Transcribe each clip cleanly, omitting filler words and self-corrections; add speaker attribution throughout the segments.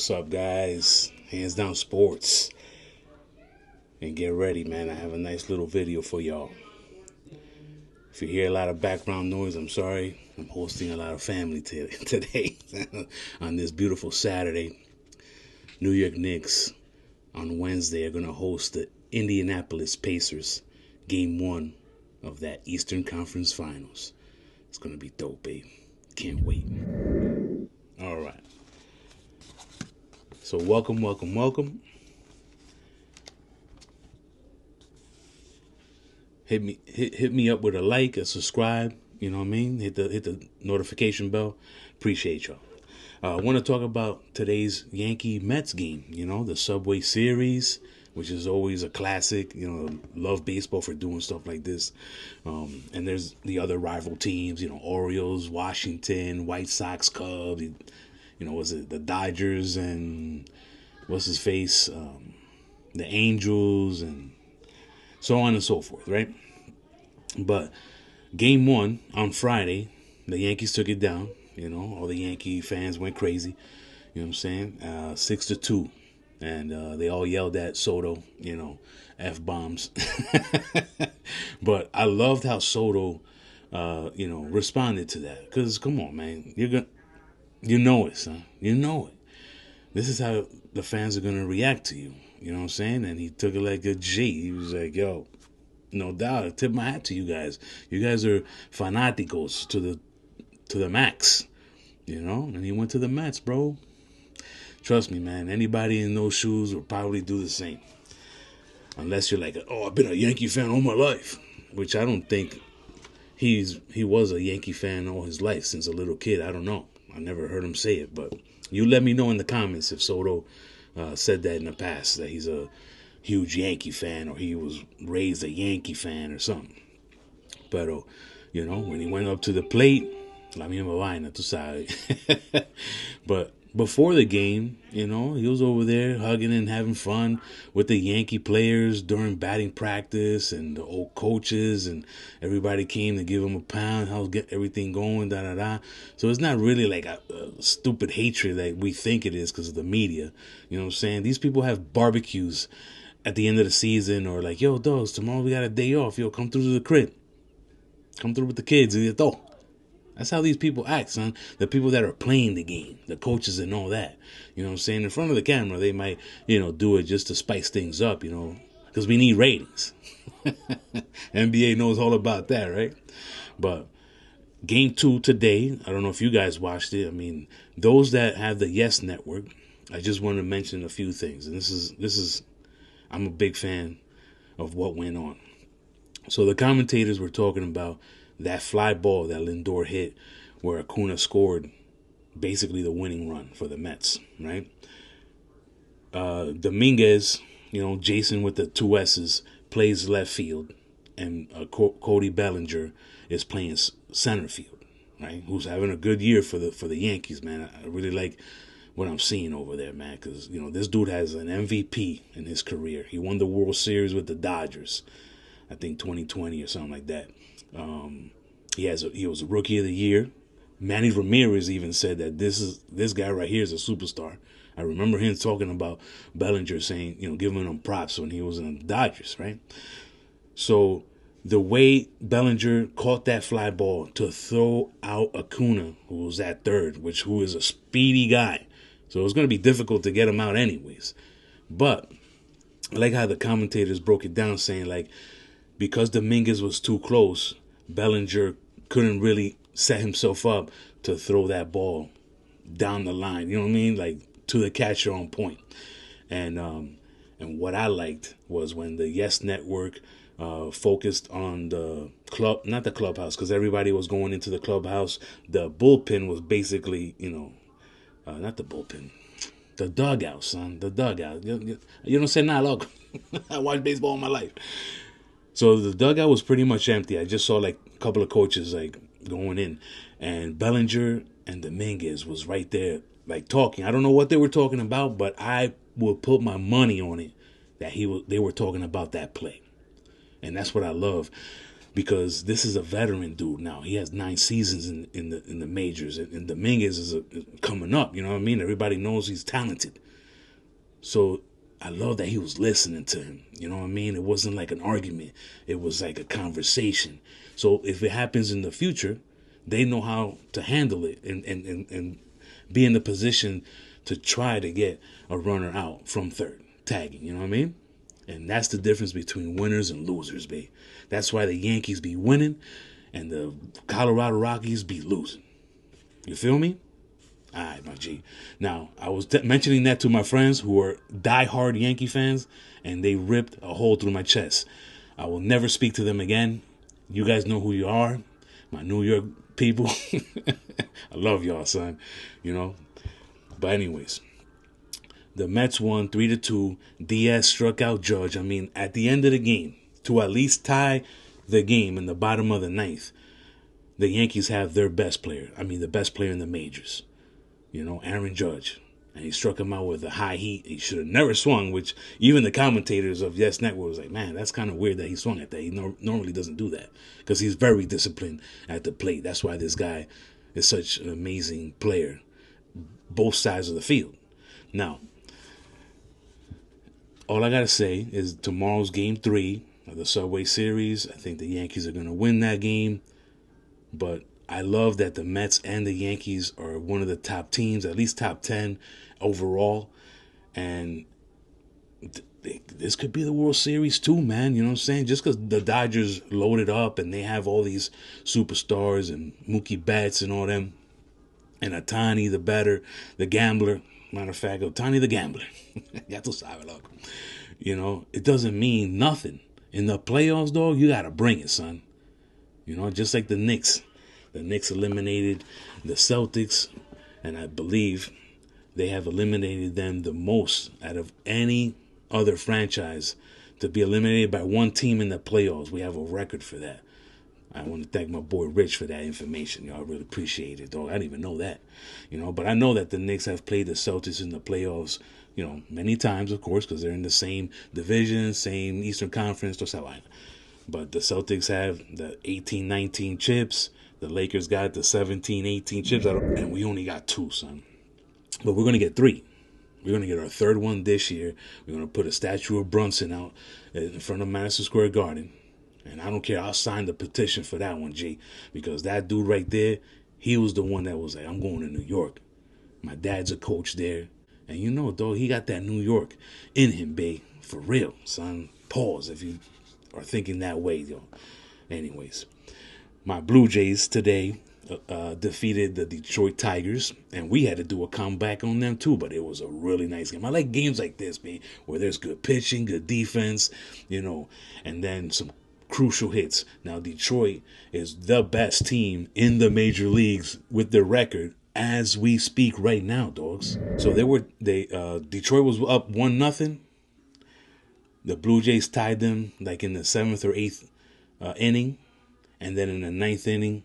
Speaker 1: What's up, guys? Hands Down Sports. And get ready, man. I have a nice little video for y'all. If you hear a lot of background noise, I'm sorry. I'm hosting a lot of family today on this beautiful Saturday. New York Knicks on Wednesday are going to host the Indianapolis Pacers, Game 1 of that Eastern Conference Finals. It's going to be dope, babe. Can't wait. All right. So welcome. Hit me up with a like, a subscribe. You know what I mean? Hit the notification bell. Appreciate y'all. I want to talk about today's Yankees Mets game. You know, the Subway Series, which is always a classic. You know, love baseball for doing stuff like this. And there's the other rival teams. You know, Orioles, Washington, White Sox, Cubs. You know, was it the Dodgers and what's his face? The Angels and so on and so forth, right? But Game 1 on Friday, the Yankees took it down. You know, all the Yankee fans went crazy. You know what I'm saying? 6-2. And they all yelled at Soto, you know, F-bombs. But I loved how Soto, responded to that. Because, come on, man. You know it, son. You know it. This is how the fans are going to react to you. You know what I'm saying? And he took it like a G. He was like, yo, no doubt. I tip my hat to you guys. You guys are fanaticos to the max. You know? And he went to the Mets, bro. Trust me, man. Anybody in those shoes will probably do the same. Unless you're like, oh, I've been a Yankee fan all my life. Which I don't think he was a Yankee fan all his life since a little kid. I don't know. I never heard him say it. But you let me know in the comments if Soto said that in the past, that he's a huge Yankee fan or he was raised a Yankee fan or something. But, you know, when he went up to the plate, la misma vaina, tú sabes. But before the game, you know, he was over there hugging and having fun with the Yankee players during batting practice and the old coaches, and everybody came to give him a pound, how's get everything going, da-da-da. So it's not really like a stupid hatred that we think it is because of the media. You know what I'm saying? These people have barbecues at the end of the season, or like, yo, dogs, tomorrow we got a day off. Yo, come through to the crib. Come through with the kids. That's how these people act, son. The people that are playing the game, the coaches and all that. You know what I'm saying? In front of the camera, they might, you know, do it just to spice things up, you know, because we need ratings. NBA knows all about that, right? But Game 2 today, I don't know if you guys watched it. I mean, those that have the Yes Network, I just want to mention a few things. And this is, I'm a big fan of what went on. So the commentators were talking about that fly ball that Lindor hit where Acuna scored basically the winning run for the Mets, right? Dominguez, you know, Jason with the 2 S's, plays left field, and Cody Bellinger is playing center field, right? Who's having a good year for the Yankees, man. I really like what I'm seeing over there, man, because, you know, this dude has an MVP in his career. He won the World Series with the Dodgers, I think 2020 or something like that. He was a Rookie of the Year. Manny Ramirez even said that this guy right here is a superstar. I remember him talking about Bellinger, saying, you know, giving him props when he was in the Dodgers, right? So the way Bellinger caught that fly ball to throw out Acuna, who was at third, who is a speedy guy. So it was going to be difficult to get him out anyways. But I like how the commentators broke it down, saying, like, because Dominguez was too close, Bellinger couldn't really set himself up to throw that ball down the line. You know what I mean? Like, to the catcher on point. And what I liked was when the Yes Network focused on the club, not the clubhouse, because everybody was going into the clubhouse. The bullpen was basically, you know, not the bullpen, the dugout, son, the dugout. You don't say nah, look. I watched baseball all my life. So the dugout was pretty much empty. I just saw like a couple of coaches like going in, and Bellinger and Dominguez was right there like talking. I don't know what they were talking about, but I would put my money on it that they were talking about that play. And that's what I love. because this is a veteran dude now. He has 9 seasons in the majors, and Dominguez is coming up. You know what I mean? Everybody knows he's talented. So I love that he was listening to him. You know what I mean? It wasn't like an argument. It was like a conversation. So if it happens in the future, they know how to handle it and be in the position to try to get a runner out from third, tagging. You know what I mean? And that's the difference between winners and losers, babe. That's why the Yankees be winning and the Colorado Rockies be losing. You feel me? All right, my G. Now, I was mentioning that to my friends who are diehard Yankee fans, and they ripped a hole through my chest. I will never speak to them again. You guys know who you are, my New York people. I love y'all, son. You know? But anyways, the Mets won 3-2. Diaz struck out Judge. I mean, at the end of the game, to at least tie the game in the bottom of the ninth, the Yankees have their best player. I mean, the best player in the majors. You know, Aaron Judge. And he struck him out with a high heat. He should have never swung, which even the commentators of Yes Network was like, man, that's kind of weird that he swung at that. He normally doesn't do that because he's very disciplined at the plate. That's why this guy is such an amazing player, both sides of the field. Now, all I got to say is tomorrow's Game 3 of the Subway Series. I think the Yankees are going to win that game. But I love that the Mets and the Yankees are one of the top teams, at least top 10 overall. And this could be the World Series too, man. You know what I'm saying? Just because the Dodgers loaded up and they have all these superstars and Mookie Betts and all them. And Ohtani, the batter, the gambler. Matter of fact, Ohtani, the gambler. Ya tú sabes, loco. You know, it doesn't mean nothing. In the playoffs, dog, you got to bring it, son. You know, just like the Knicks. The Knicks eliminated the Celtics, and I believe they have eliminated them the most out of any other franchise to be eliminated by one team in the playoffs. We have a record for that. I want to thank my boy Rich for that information. Y'all really appreciate it, dog. I didn't even know that. You know, but I know that the Knicks have played the Celtics in the playoffs, you know, many times, of course, because they're in the same division, same Eastern Conference, but the Celtics have the 18-19 chips. The Lakers got the 17-18 chips, and we only got 2, son. But we're going to get 3. We're going to get our 3rd one this year. We're going to put a statue of Brunson out in front of Madison Square Garden. And I don't care. I'll sign the petition for that one, G. Because that dude right there, he was the one that was like, I'm going to New York. My dad's a coach there. And you know, dog, he got that New York in him, babe. For real, son. Pause if you are thinking that way, yo. Anyways. My Blue Jays today defeated the Detroit Tigers, and we had to do a comeback on them too, but it was a really nice game. I like games like this, man, where there's good pitching, good defense, you know, and then some crucial hits. Now, Detroit is the best team in the major leagues with their record as we speak right now, dogs. So Detroit was up 1-0. The Blue Jays tied them like in the 7th or 8th inning. And then in the 9th inning,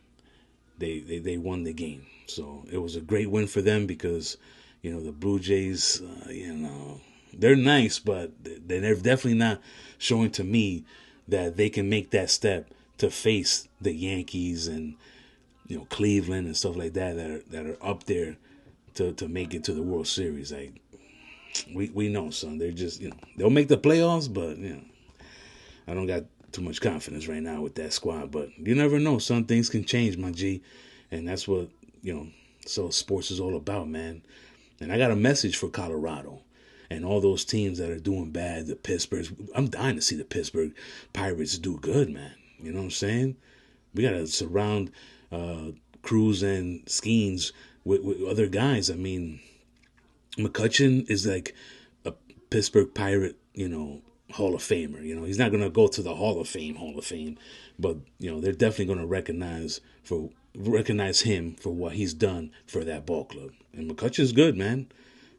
Speaker 1: they won the game. So it was a great win for them because, you know, the Blue Jays, you know, they're nice, but they're definitely not showing to me that they can make that step to face the Yankees and, you know, Cleveland and stuff like that are up there to make it to the World Series. Like, we know, son. They're just, you know, they'll make the playoffs, but, you know, I don't got too much confidence right now with that squad, but you never know. Some things can change, my G, and that's what, you know, so sports is all about, man. And I got a message for Colorado and all those teams that are doing bad. The Pittsburghs, I'm dying to see the Pittsburgh Pirates do good, man. You know what I'm saying? We got to surround Cruz and Skeens with other guys. I mean, McCutchen is like a Pittsburgh Pirate, you know, Hall of Famer. You know, he's not going to go to the Hall of Fame, but, you know, they're definitely going to recognize him for what he's done for that ball club. And McCutchen's good, man.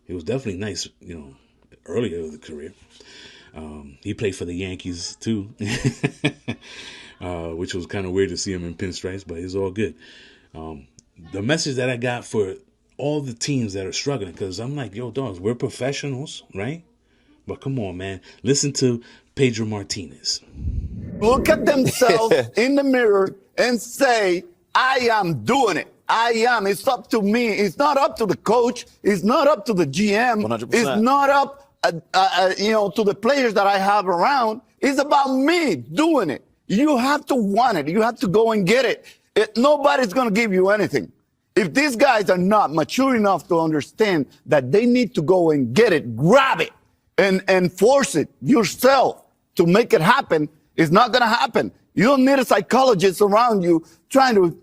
Speaker 1: He was definitely nice, you know, earlier in the career. He played for the Yankees, too, which was kind of weird to see him in pinstripes, but it's all good. The message that I got for all the teams that are struggling, because I'm like, yo, dogs, we're professionals, right? But come on, man. Listen to Pedro Martinez.
Speaker 2: look at themselves in the mirror and say, I am doing it. I am. It's up to me. It's not up to the coach. It's not up to the GM.
Speaker 3: 100%.
Speaker 2: It's not up, to the players that I have around. It's about me doing it. You have to want it. You have to go and get it. Nobody's going to give you anything. If these guys are not mature enough to understand that they need to go and get it, grab it, and force it yourself to make it happen, it's not going to happen. You don't need a psychologist around you trying to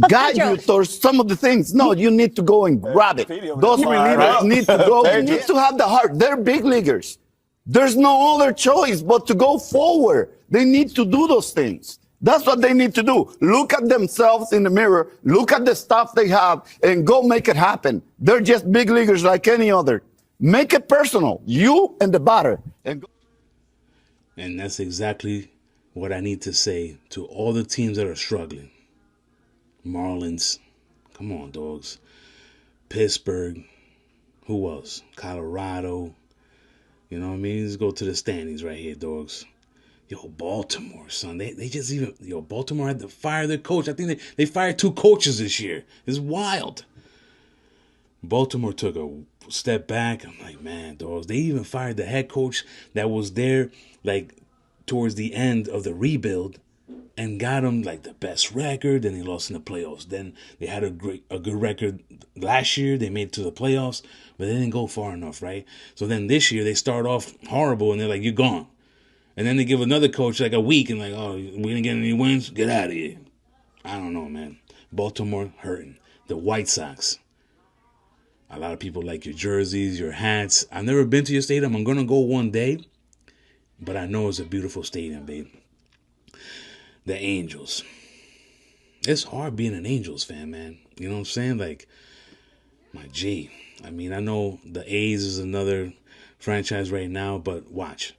Speaker 2: guide you towards some of the things. No, you need to go and grab it. Those relievers need to go. You need to have the heart. They're big leaguers. There's no other choice but to go forward. They need to do those things. That's what they need to do. Look at themselves in the mirror, look at the stuff they have, and go make it happen. They're just big leaguers like any other. Make it personal. You and the batter.
Speaker 1: And that's exactly what I need to say to all the teams that are struggling. Marlins, come on, dogs. Pittsburgh, who else? Colorado. You know what I mean? Let's go to the standings right here, dogs. Yo, Baltimore, son. They just even... Yo, Baltimore had to fire their coach. I think they fired 2 coaches this year. It's wild. Baltimore took a step back. I'm like, man, dogs. They even fired the head coach that was there, like, towards the end of the rebuild and got them, like, the best record. Then they lost in the playoffs. Then they had a good record last year. They made it to the playoffs, but they didn't go far enough, right? So then this year they start off horrible, and they're like, you're gone. And then they give another coach like a week and like, oh, we didn't get any wins? Get out of here. I don't know, man. Baltimore hurting. The White Sox. A lot of people like your jerseys, your hats. I've never been to your stadium. I'm going to go one day. But I know it's a beautiful stadium, babe. The Angels. It's hard being an Angels fan, man. You know what I'm saying? Like, my G. I mean, I know the A's is another franchise right now, but watch.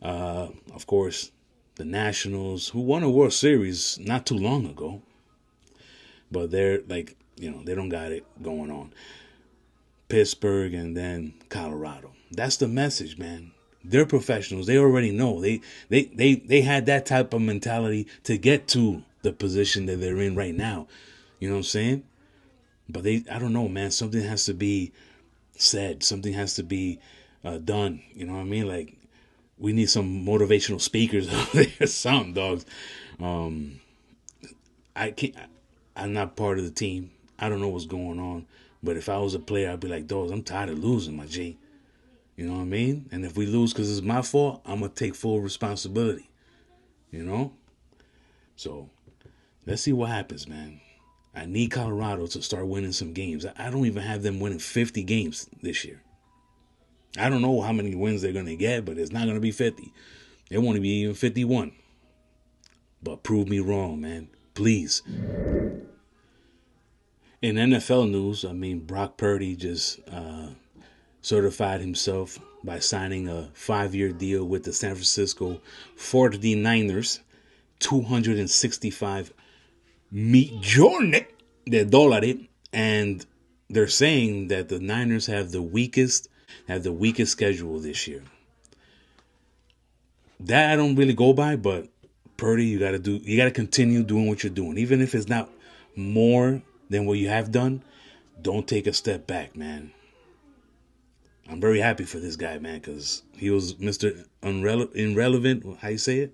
Speaker 1: Of course, the Nationals, who won a World Series not too long ago. But they're like, they don't got it going on. Pittsburgh and then Colorado. That's the message, man. They're professionals. They already know. They had that type of mentality to get to the position that they're in right now. You know what I'm saying? But I don't know, man. Something has to be said. Something has to be done. You know what I mean? Like, we need some motivational speakers out there. Some dogs. I'm not part of the team. I don't know what's going on. But if I was a player, I'd be like, dogs, I'm tired of losing, my G. You know what I mean? And if we lose because it's my fault, I'm going to take full responsibility. You know? So, let's see what happens, man. I need Colorado to start winning some games. I don't even have them winning 50 games this year. I don't know how many wins they're going to get, but it's not going to be 50. It won't be even 51. But prove me wrong, man. Please. In NFL news, I mean, Brock Purdy just certified himself by signing a 5-year deal with the San Francisco 49ers, $265 millones de dólares, and they're saying that the Niners have the weakest schedule this year. That I don't really go by, but Purdy, you gotta continue doing what you're doing, even if it's not more than what you have done. Don't take a step back, man. I'm very happy for this guy, man, because he was Mr. Irrelevant, how you say it?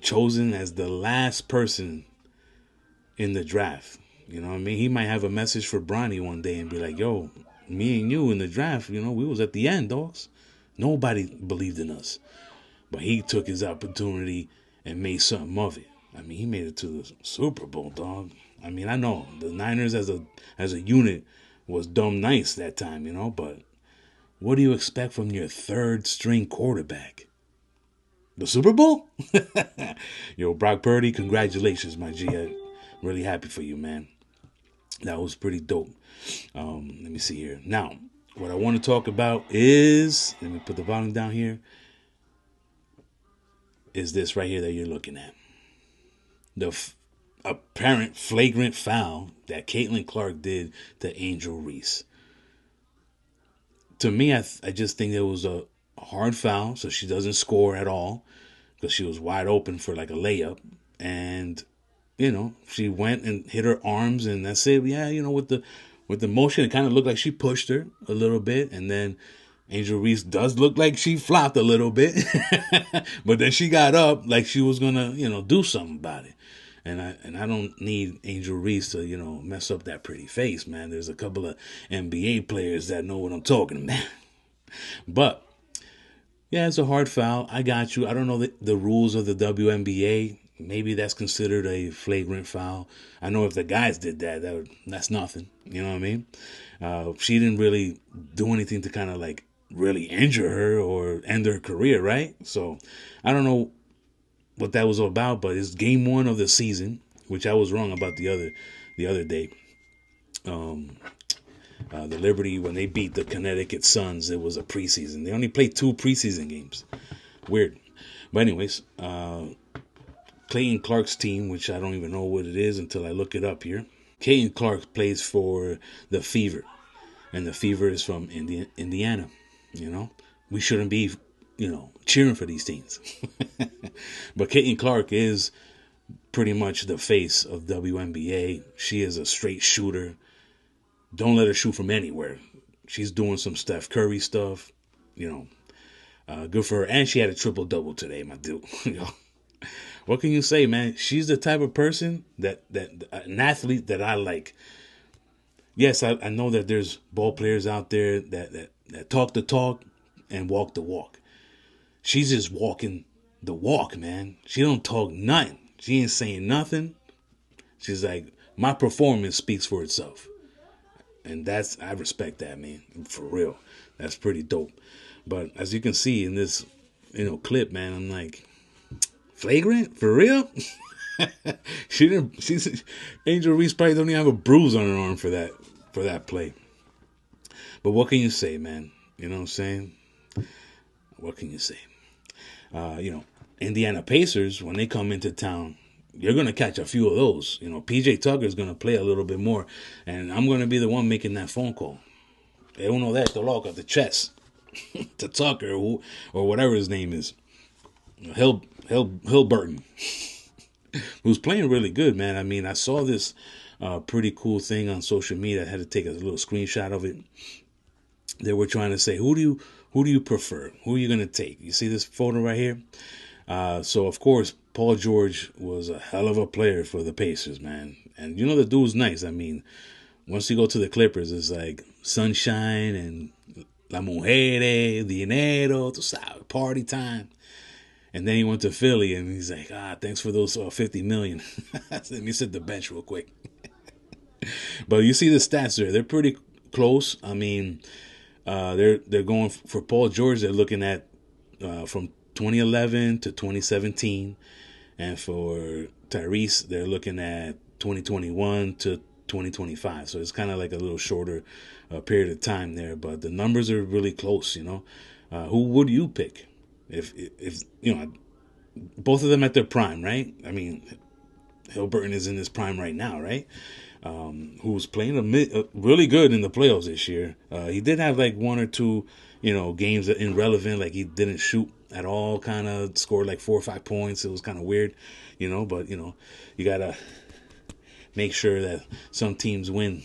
Speaker 1: Chosen as the last person in the draft. You know what I mean? He might have a message for Bronny one day and be like, yo, me and you in the draft, we was at the end, dogs. Nobody believed in us. But he took his opportunity and made something of it. I mean, he made it to the Super Bowl, dog. I mean, I know the Niners as a unit was dumb nice that time, but what do you expect from your third string quarterback? The Super Bowl? Yo, Brock Purdy, congratulations, my G. I'm really happy for you, man. That was pretty dope. Let me see here. Now, what I want to talk about is, let me put the volume down here, is this right here that you're looking at. The apparent flagrant foul that Caitlin Clark did to Angel Reese. To me, I just think it was a hard foul, so she doesn't score at all. because she was wide open for like a layup. And, she went and hit her arms, and that's it. Yeah, with the motion, it kind of looked like she pushed her a little bit. And then Angel Reese does look like she flopped a little bit. But then she got up like she was going to, do something about it. And I don't need Angel Reese to, mess up that pretty face, man. There's a couple of NBA players that know what I'm talking about. But, yeah, it's a hard foul. I got you. I don't know the rules of the WNBA. Maybe that's considered a flagrant foul. I know if the guys did that, that's nothing. You know what I mean? She didn't really do anything to kind of like really injure her or end her career, right? So I don't know what that was all about, but it's game 1 of the season, which I was wrong about the other day. The Liberty, when they beat the Connecticut Suns, it was a preseason. They only played 2 preseason games. Weird. But anyways, Clayton Clark's team, which I don't even know what it is until I look it up here. Clayton Clark plays for the Fever, and the Fever is from Indiana. We shouldn't be, cheering for these teams. But Clayton Clark is pretty much the face of WNBA. She is a straight shooter. Don't let her shoot from anywhere. She's doing some Steph Curry stuff. Good for her. And she had a triple-double today, my dude. What can you say, man? She's the type of person that an athlete that I like. Yes, I know that there's ball players out there that talk the talk and walk the walk. She's just walking the walk, man. She don't talk nothing. She ain't saying nothing. She's like, my performance speaks for itself. And I respect that, man. For real. That's pretty dope. But as you can see in this, clip, man, I'm like, flagrant? For real? Angel Reese probably don't even have a bruise on her arm for that play. But what can you say, man? You know what I'm saying? What can you say? Indiana Pacers, when they come into town, you're going to catch a few of those. PJ Tucker's going to play a little bit more, and I'm going to be the one making that phone call. De uno de estos locos, the chest, to Tucker, or whatever his name is. Hilburton, who's playing really good, man. I mean, I saw this pretty cool thing on social media. I had to take a little screenshot of it. They were trying to say, who do you prefer? Who are you going to take? You see this photo right here? So, of course, Paul George was a hell of a player for the Pacers, man. And, the dude's nice. I mean, once you go to the Clippers, it's like sunshine and la mujeres, dinero, tú sabes, party time. And then he went to Philly, and he's like, thanks for those $50 million. Let me sit the bench real quick. But you see the stats there. They're pretty close. I mean, they're going for Paul George. They're looking at from 2011 to 2017. And for Tyrese, they're looking at 2021 to 2025. So it's kind of like a little shorter period of time there. But the numbers are really close, Who would you pick? If both of them at their prime, right? I mean, Hilburton is in his prime right now, right? Who's playing really good in the playoffs this year. He did have like 1 or 2, games that irrelevant, like he didn't shoot at all, kind of scored like 4 or 5 points. It was kind of weird, but, you got to make sure that some teams win.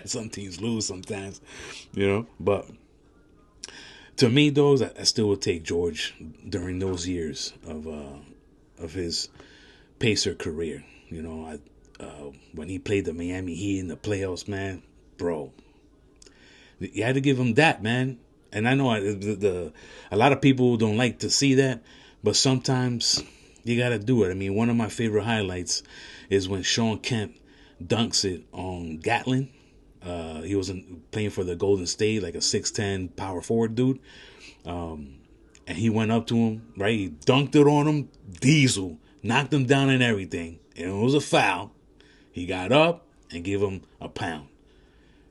Speaker 1: Some teams lose sometimes, but to me, though, I still would take George during those years of his Pacer career. When he played the Miami Heat in the playoffs, man, bro, you had to give him that, man. And I know a lot of people don't like to see that, but sometimes you got to do it. I mean, one of my favorite highlights is when Sean Kemp dunks it on Gatlin. He was playing for the Golden State, like a 6'10" power forward dude. And he went up to him, right? He dunked it on him, diesel, knocked him down and everything. And it was a foul. He got up and gave him a pound.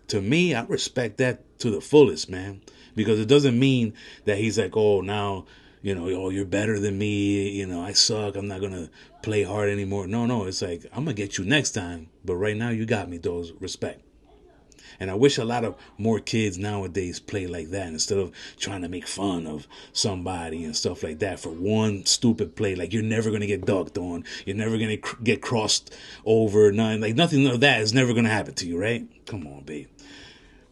Speaker 1: To me, I respect that to the fullest, man. Because it doesn't mean that he's like, oh, now, you're better than me. I suck. I'm not going to play hard anymore. No, it's like, I'm going to get you next time. But right now, you got me, those respect. And I wish a lot of more kids nowadays play like that instead of trying to make fun of somebody and stuff like that for one stupid play. Like, you're never going to get dunked on. You're never going to get crossed over. Nothing of that is never going to happen to you, right? Come on, babe.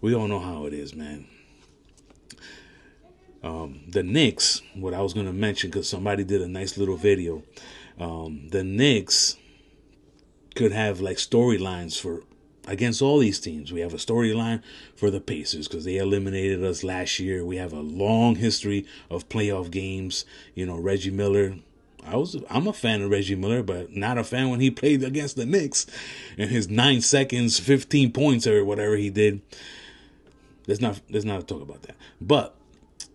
Speaker 1: We all know how it is, man. The Knicks, what I was going to mention, because somebody did a nice little video. The Knicks could have like storylines for against all these teams. We have a storyline for the Pacers because they eliminated us last year. We have a long history of playoff games. You know, Reggie Miller. I'm a fan of Reggie Miller, but not a fan when he played against the Knicks and his 9 seconds, 15 points or whatever he did. Let's not talk about that. But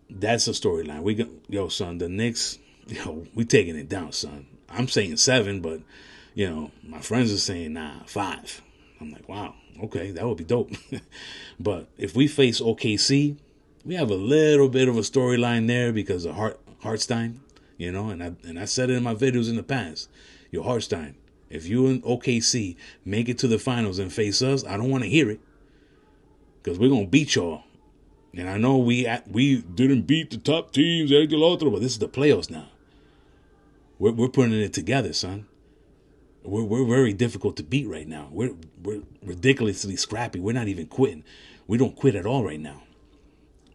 Speaker 1: that's a storyline. Yo, son, the Knicks, we taking it down, son. I'm saying 7, but my friends are saying 5. I'm like, wow, okay, that would be dope. But if we face OKC, we have a little bit of a storyline there because of Hartenstein, and I said it in my videos in the past. Yo, Hartenstein, if you and OKC make it to the finals and face us, I don't want to hear it because we're gonna beat y'all. And I know we didn't beat the top teams, but this is the playoffs now. We're putting it together, son. We're very difficult to beat right now. We're ridiculously scrappy. We're not even quitting. We don't quit at all right now.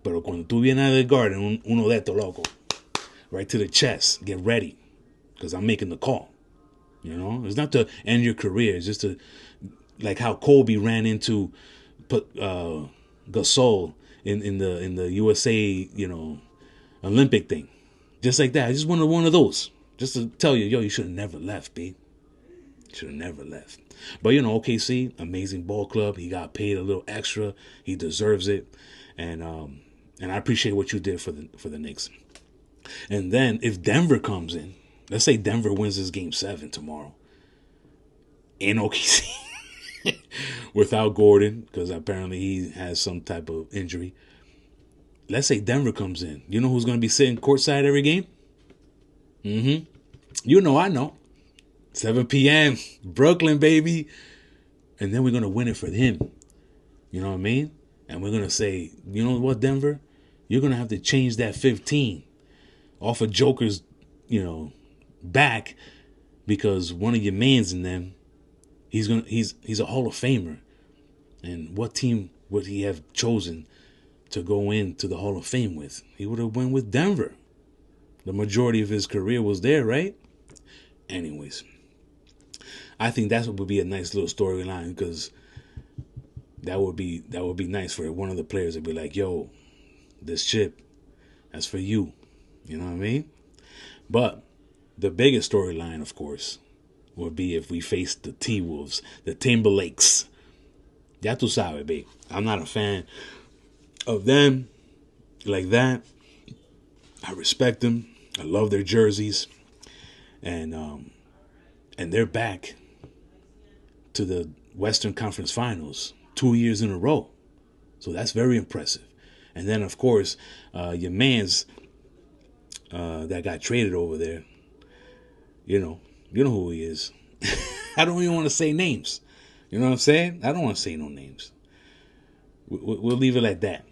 Speaker 1: Pero cuando tú vienes del garden, uno de estos loco, right to the chest, get ready, because I'm making the call. It's not to end your career. It's just to, like how Kobe ran into Gasol in the USA, Olympic thing, just like that. I just wanted one of those, just to tell you, you should have never left, B. Should have never left. But OKC, amazing ball club. He got paid a little extra. He deserves it, and I appreciate what you did for the Knicks. And then if Denver comes in, let's say Denver wins this game 7 tomorrow in OKC without Gordon, because apparently he has some type of injury. Let's say Denver comes in. You know who's going to be sitting courtside every game? I know. 7 p.m. Brooklyn, baby. And then we're going to win it for him. You know what I mean? And we're going to say, you know what, Denver? You're going to have to change that 15 off of Joker's, back, because one of your mans in them, he's a Hall of Famer. And what team would he have chosen to go into the Hall of Fame with? He would have went with Denver. The majority of his career was there, right? Anyways, I think that would be a nice little storyline, because that would be nice for one of the players to be like, yo, this chip, that's for you. You know what I mean? But the biggest storyline, of course, would be if we face the T-Wolves, the Timberlakes. Ya tú sabes, babe. I'm not a fan of them like that. I respect them. I love their jerseys. And they're back to the Western Conference Finals 2 years in a row. So that's very impressive. And then, of course, your man's that got traded over there, you know who he is. I don't even want to say names. You know what I'm saying? I don't want to say no names. We'll leave it like that.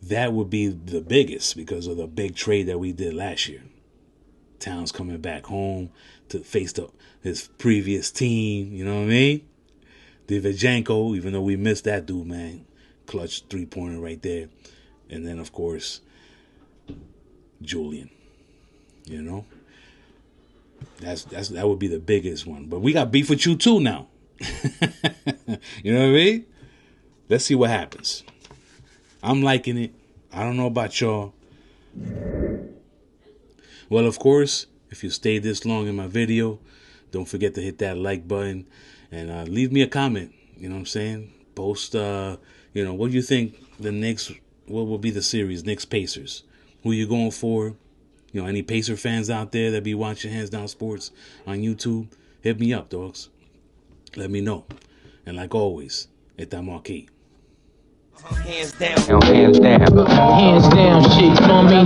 Speaker 1: That would be the biggest because of the big trade that we did last year. Towns coming back home to face his previous team. You know what I mean? Divajenko, even though we missed that dude, man. Clutch three-pointer right there. And then, of course, Julian. You know? That would be the biggest one. But we got beef with you too now. You know what I mean? Let's see what happens. I'm liking it. I don't know about y'all. Well, of course, if you stayed this long in my video, don't forget to hit that like button and leave me a comment. You know what I'm saying? Post, what do you think what will be the series, Knicks Pacers? Who you going for? Any Pacer fans out there that be watching Hands Down Sports on YouTube, hit me up, dogs. Let me know. And like always, estamos aquí.
Speaker 3: Hands down. Hands down. Hands down, shit, you know what I mean?